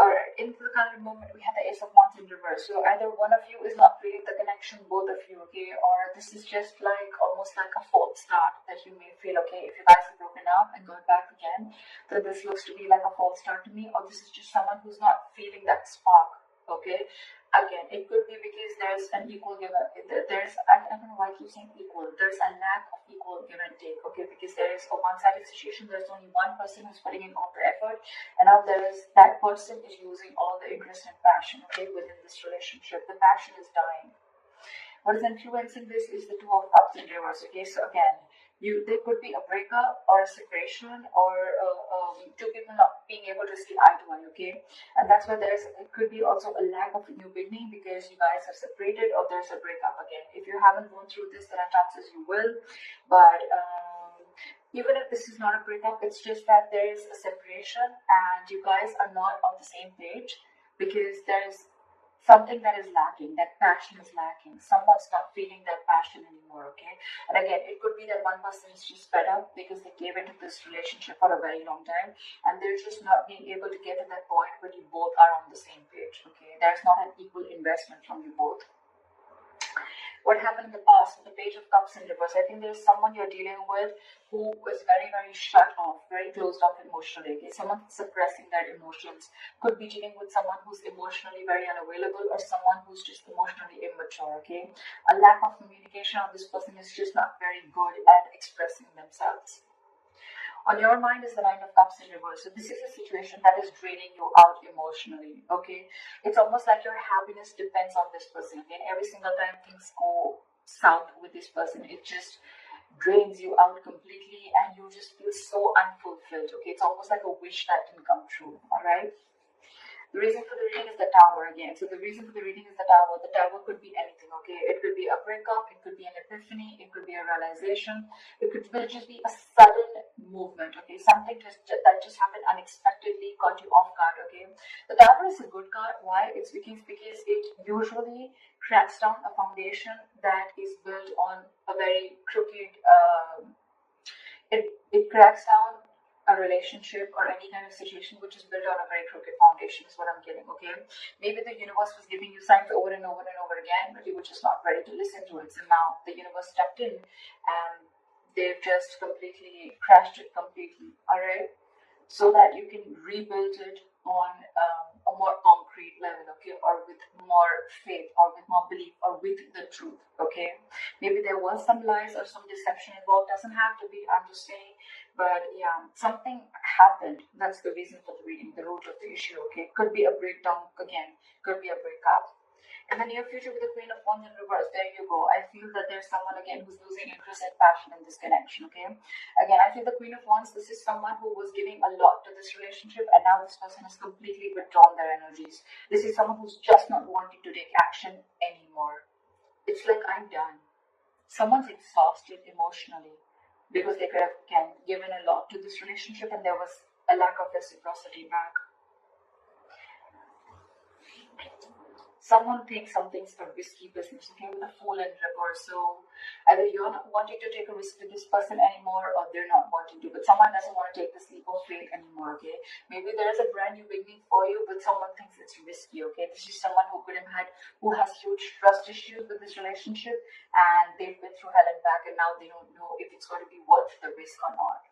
Alright, into the current moment, we have the Ace of Wands in reverse. So either one of you is not feeling the connection, both of you, okay? Or this is just like almost like a false start that you may feel, okay? If you guys have broken up and gone back again, then this looks to be like a false start to me. Or this is just someone who's not feeling that spark, okay? Again, it could be because there's an equal give and there's, I don't know why I keep saying equal, there's a lack of equal give and take, okay? Because there is a one-sided situation, there's only one person who's putting in all the effort, and now there is that person is losing all the interest and passion, okay, within this relationship. The passion is dying. What is influencing this is the Two of Cups in reverse, okay? So again, there could be a breakup or a separation or two people not being able to see eye to eye, okay? And that's why it could be also a lack of a new beginning because you guys have separated or there's a breakup again. If you haven't gone through this, there are chances you will, but even if this is not a breakup, it's just that there is a separation and you guys are not on the same page because there's something that is lacking, that passion is lacking. Someone's not feeling that passion anymore, okay? And again, it could be that one person is just fed up because they gave into this relationship for a very long time and they're just not being able to get to that point where you both are on the same page, okay? There's not an equal investment from you both. What happened in the past with the Page of Cups in reverse? I think there's someone you're dealing with who was very, very shut off, very closed off emotionally. Okay? Someone suppressing their emotions. Could be dealing with someone who's emotionally very unavailable or someone who's just emotionally immature. Okay, a lack of communication on this person is just not very good at expressing themselves. On your mind is the Nine of Cups in reverse. So this is a situation that is draining you out emotionally, okay? It's almost like your happiness depends on this person. Okay? Every single time things go south with this person, it just drains you out completely and you just feel so unfulfilled, okay? It's almost like a wish that didn't come true, all right? The reason for the reading is the Tower again. So the reason for the reading is the Tower. The Tower could be anything, okay? It could be a breakup, it could be an epiphany, it could be a realization, it could just be a sudden movement, okay? Something that just happened unexpectedly, caught you off guard, okay? The Tower is a good card. Why? It's because it usually cracks down a foundation that is built on a very crooked, it cracks down a relationship or any kind of situation which is built on a very crooked foundation is what I'm getting, okay? Maybe the universe was giving you signs over and over and over again, but you were just not ready to listen to it. So now the universe stepped in and they've just completely crashed it completely, all right? So that you can rebuild it on a more concrete level, okay? Or with more faith or with more belief or with the truth, okay? Maybe there was some lies or some deception involved. Doesn't have to be, I'm just saying. But yeah, something happened. That's the reason for the reading, the root of the issue, okay? Could be a breakdown again, could be a breakup. In the near future with the Queen of Wands in reverse, there you go. I feel that there's someone again who's losing interest and passion in this connection, okay? Again, I feel the Queen of Wands, this is someone who was giving a lot to this relationship and now this person has completely withdrawn their energies. This is someone who's just not wanting to take action anymore. It's like, I'm done. Someone's exhausted emotionally because they could have given a lot to this relationship and there was a lack of reciprocity back. Someone thinks something's a risky business, okay, with a Fool in reverse. So either you're not wanting to take a risk with this person anymore or they're not wanting to, but someone doesn't want to take the leap of faith anymore, okay? Maybe there is a brand new beginning for you, but someone thinks it's risky, okay? This is someone who has huge trust issues with this relationship and they've been through hell and back and now they don't know if it's going to be worth the risk or not.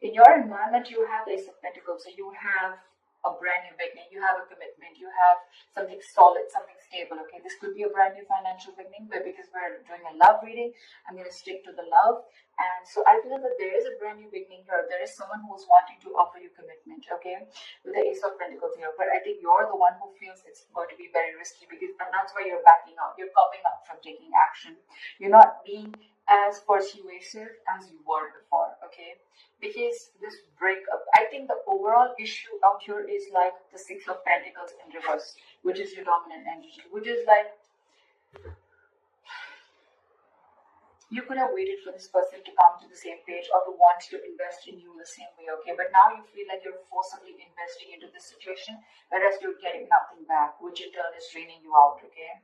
In your environment, you have the Ace of Pentacles, so you have a brand new beginning, you have a commitment, you have something solid, something stable, okay? This could be a brand new financial beginning, but because we're doing a love reading, I'm going to stick to the love. And so I feel that there is a brand new beginning here. There is someone who's wanting to offer you commitment, okay? With the Ace of Pentacles here. But I think you're the one who feels it's going to be very risky and that's why you're backing out. You're coming up from taking action. You're not being as persuasive as you were before, okay? Because this breakup, I think the overall issue out here is like the Six of Pentacles in reverse, which is your dominant energy, which is like you could have waited for this person to come to the same page or to want to invest in you the same way, okay? But now you feel like you're forcibly investing into this situation, whereas you're getting nothing back, which in turn is draining you out, okay?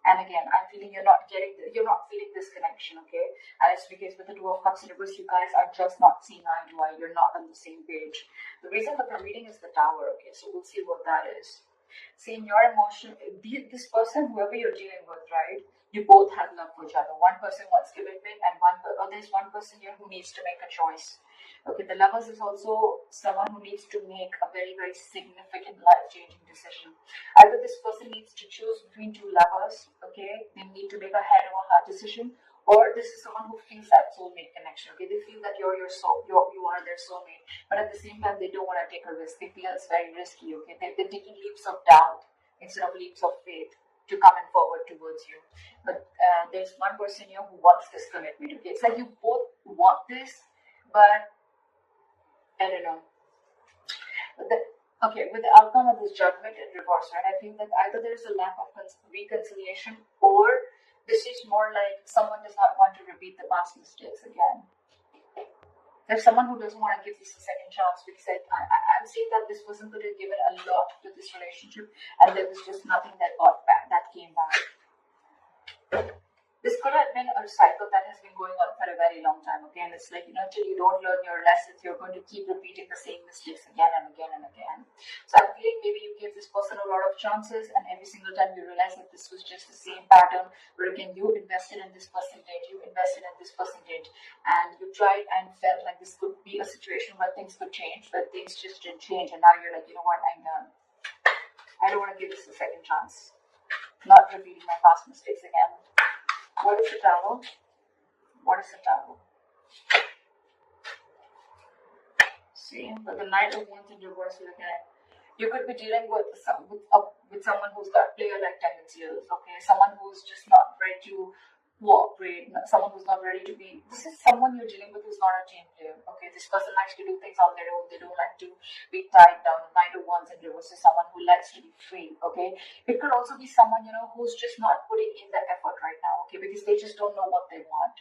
And again, I'm feeling you're not feeling this connection, okay? And it's because with the Two of Cups in reverse, you guys are just not seeing eye to eye. You're not on the same page. The reason for the reading is the Tower, okay? So we'll see what that is. See, in your emotion, this person, whoever you're dealing with, right? You both have love for each other. One person wants commitment, and there's one person here who needs to make a choice. Okay, the Lovers is also someone who needs to make a very, very significant life-changing decision. Either this person needs to choose between two lovers, okay? They need to make a head or a heart decision, or this is someone who feels that soulmate connection, okay? They feel that you're your soul, you are their soulmate, but at the same time, they don't want to take a risk. They feel it's very risky, okay? They're taking leaps of doubt instead of leaps of faith to coming forward towards you. But there's one person here who wants this commitment, okay? It's like you both want this, but I don't know. With the outcome of this Judgment in reverse, right? I feel that either there's a lack of reconciliation, or this is more like someone does not want to repeat the past mistakes again. There's someone who doesn't want to give this a second chance, because I'm seeing that this person could have given a lot to this relationship, and there was just nothing that came back. This could have been a cycle that has been going on for a very long time, okay? And it's like, until you don't learn your lessons, you're going to keep repeating the same mistakes again and again and again. So I'm feeling maybe you gave this person a lot of chances, and every single time you realize that this was just the same pattern, where again, you invested in this person did, and you tried and felt like this could be a situation where things could change, but things just didn't change, and now you're like, you know what, I'm done. I don't want to give this a second chance. Not repeating my past mistakes again. What is the Tower? See, but the Knight of Wands in reverse again. You could be dealing with someone who's got player-like tendencies, okay? Someone who's just not ready to cooperate, someone who's not ready to be. This is someone you're dealing with who's not a team player, okay? This person likes to do things on their own. They don't like to be tied down. Knight of Wands in reverse is someone who likes to be free, okay? It could also be someone, who's just not putting in the effort right now, okay? Because they just don't know what they want.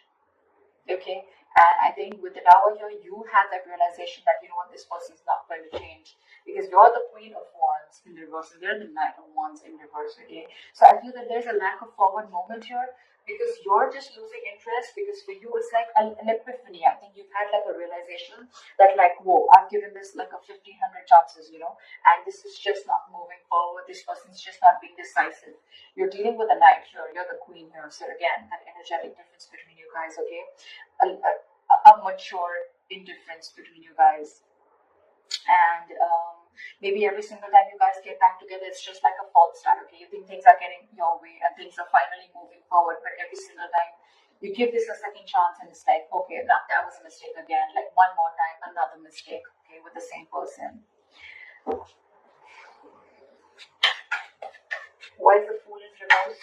Okay, and I think with the Tower here, you had that realization that this person is not going to change, because you're the Queen of Wands in reverse and they're the Knight of Wands in reverse. Okay, so I feel that there's a lack of forward movement here, because you're just losing interest, because for you it's like an epiphany. I think you've had like a realization that like, whoa, I've given this like a 1,500 chances, and this is just not moving forward. This person's just not being decisive. You're dealing with a Knight here, you're the Queen here, so again, that energetic difference between you guys, okay? A mature indifference between you guys, and maybe every single time you guys get back together, it's just like a false start, okay? You think things are getting your way and things are finally moving forward, but every single time you give this a second chance and it's like, okay, that was a mistake again, like one more time, another mistake, okay, with the same person. Why is the Fool in reverse?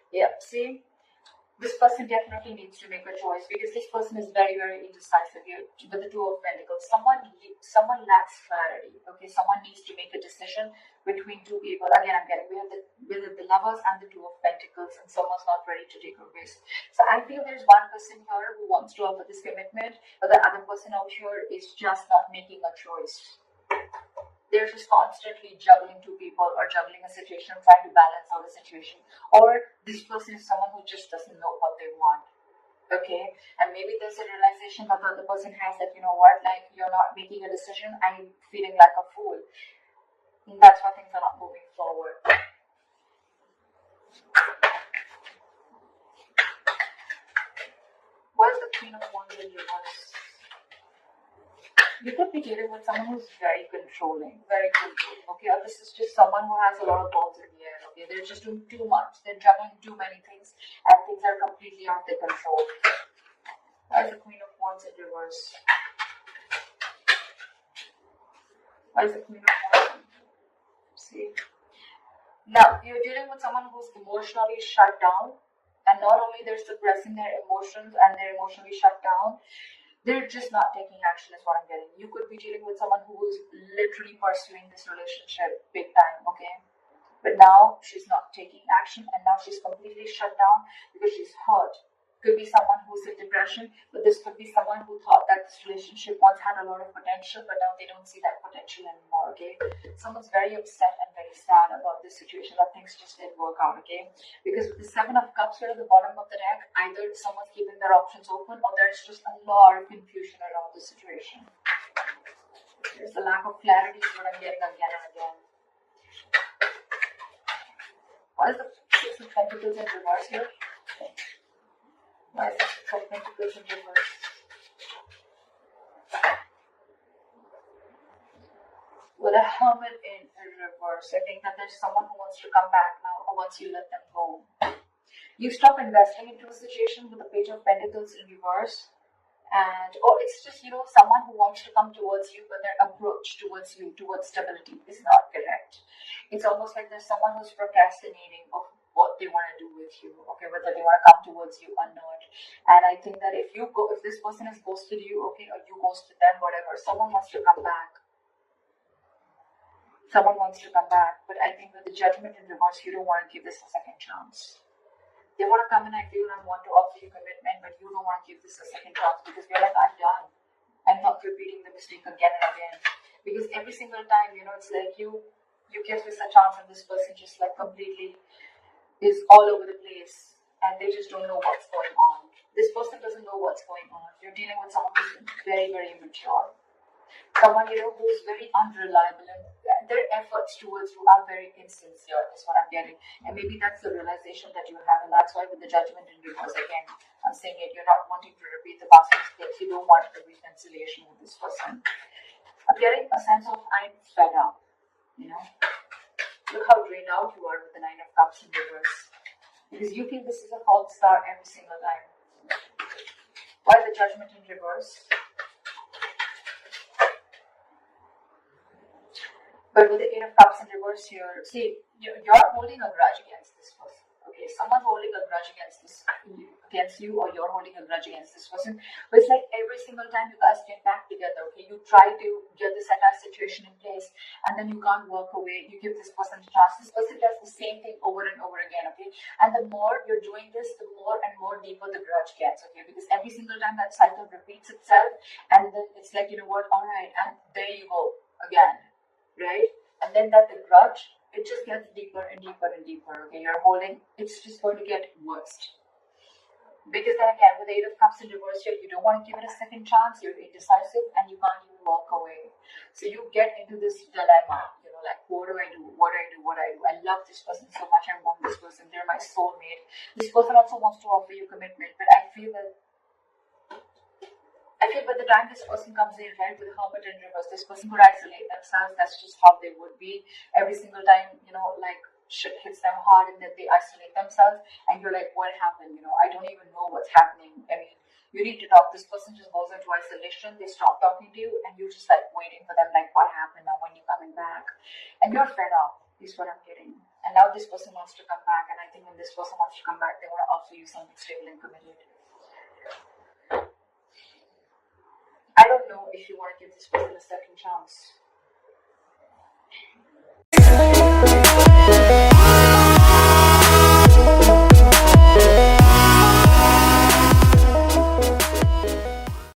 Yep, see, this person definitely needs to make a choice, because this person is very, very indecisive here with the Two of Pentacles. Someone lacks clarity, okay? Someone needs to make a decision between two people. Again, I'm getting, we have the Lovers and the Two of Pentacles, and someone's not ready to take a risk. So I feel there's one person here who wants to offer this commitment, but the other person out here is just not making a choice. They're just constantly juggling two people or juggling a situation, trying to balance out a situation. Or this person is someone who just doesn't know what they want. Okay? And maybe there's a realization that the other person has that, like, you're not making a decision, I'm feeling like a fool. And that's why things are not moving forward. What is the Queen of Wands in reverse? You could be dealing with someone who's very controlling, okay? Or this is just someone who has a lot of balls in the air, okay? They're just doing too much, they're juggling too many things, and things are completely out of their control. Why is the Queen of Wands in reverse? Why is the Queen of Wands? See? Now, you're dealing with someone who's emotionally shut down, and not only they're suppressing their emotions and they're emotionally shut down, they're just not taking action is what I'm getting. You could be dealing with someone who is literally pursuing this relationship big time, okay? But now she's not taking action, and now she's completely shut down because she's hurt. Could be someone who's in depression, but this could be someone who thought that this relationship once had a lot of potential, but now they don't see that potential anymore, okay? Someone's very upset and very sad about this situation, that things just didn't work out, okay? Because with the Seven of Cups here at the bottom of the deck, either someone's keeping their options open or there's just a lot of confusion around the situation. There's a lack of clarity is what I'm getting again and again. Why is the Six of Pentacles in reverse here? Why is the Six of Pentacles in reverse? With a Hermit in reverse, I think that there's someone who wants to come back now, or once you let them go. You stop investing into a situation with the Page of Pentacles in reverse, and it's just, someone who wants to come towards you, but their approach towards you, towards stability, is not correct. It's almost like there's someone who's procrastinating of what they want to do with you, okay, whether they want to come towards you or not. And I think that if this person has ghosted you, okay, or you ghosted them, whatever, someone wants to come back. Someone wants to come back, but I think with the Judgment in reverse, you don't want to give this a second chance. They want to come and I feel and want to offer you commitment, but you don't want to give this a second chance because you're like, I'm done. I'm not repeating the mistake again and again. Because every single time, it's like you give this a chance and this person just like completely is all over the place and they just don't know what's going on. This person doesn't know what's going on. You're dealing with someone who's very, very immature. Someone, who's very unreliable, and their efforts towards you are very insincere, is what I'm getting. And maybe that's the realization that you have, and that's why with the Judgment in reverse, again, I'm saying it, you're not wanting to repeat the past mistakes. You don't want a reconciliation with this person. I'm getting a sense of I'm fed up, Look how drained out you are with the Nine of Cups in reverse. Because you feel this is a false start every single time. Why the Judgment in reverse? But with the Eight of Cups in reverse here, see, you're holding a grudge against this person. Okay, someone's holding a grudge against you, or you're holding a grudge against this person. But it's like every single time you guys get back together, okay, you try to get this entire situation in place, and then you can't walk away. You give this person a chance. This person does the same thing over and over again, okay? And the more you're doing this, the more and more deeper the grudge gets, okay? Because every single time that cycle repeats itself, and then it's like, all right, and there you go again. Right? And then that the grudge, it just gets deeper and deeper and deeper. Okay, you're holding, it's just going to get worse. Because then again, with the Eight of Cups in reverse here, you don't want to give it a second chance, you're indecisive, and you can't even walk away. So you get into this dilemma, like, what do I do? What do I do? What do I do? I love this person so much, I want this person, they're my soulmate. This person also wants to offer you commitment, but I feel by the time this person comes in, right, with the Hermit in reverse, this person would isolate themselves. That's just how they would be. Every single time, like shit hits them hard and then they isolate themselves and you're like, what happened? I don't even know what's happening. I mean, you need to talk. This person just goes into isolation. They stop talking to you and you're just like waiting for them, like, what happened now? When you coming back? And you're fed up, is what I'm getting. And now this person wants to come back, and I think when this person wants to come back, they want to offer you something stable and committed. I don't know if you want to give this person a second chance.